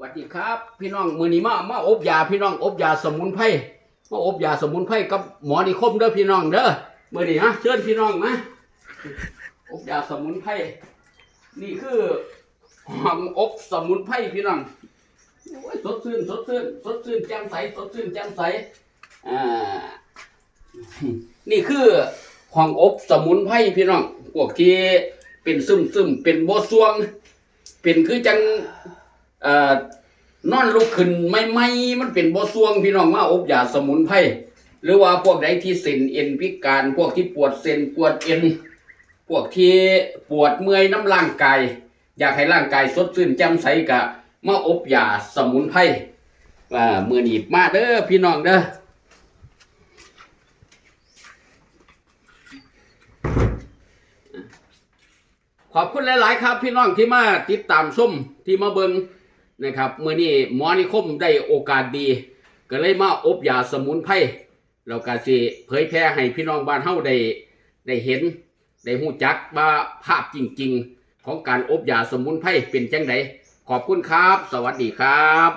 สวัสดีครับพี่น้องมื้อนี้มาอบยาพี่น้องอบยาสมุนไพรมาอบยาสมุนไพรกับหมอนิคมเด้อพี่น้องเด้อมื้อนี้เชิญพี่น้องมาอบยาสมุนไพรนี่คือห้องอบสมุนไพรพี่น้องโอ้ยสดชื่นแจ่มใสอ่านี่คือห้องอบสมุนไพรพี่น้องพวกที่เป็นซึมเป็นบ่ซวงเป็นคือจังนอนลุกขึ้นไม่มันเป็นบ่ซวงพี่น้องมาอบยาสมุนไพรหรือว่าพวกใดที่เส้นเอ็นพิการพวกที่ปวดเส้นปวดเอ็นพวกที่ปวดเมื่อยน้ำร่างกายอยากให้ร่างกายสดชื่นแจ่มใสกะมาอบยาสมุนไพรมื้อนี้มาเด้อพี่น้องเด้อขอบคุณหลายๆครับพี่น้องที่มาติดตามชมที่มาเบิ่งนะครับมื้อนี้หมอนิคมได้โอกาสดีก็เลยมาอบยาสมุนไพรแล้วก็สิเผยแพร่ให้พี่น้องบ้านเฮาได้เห็นได้ฮู้จักว่าภาพจริงๆของการอบยาสมุนไพรเป็นจังไดขอบคุณครับสวัสดีครับ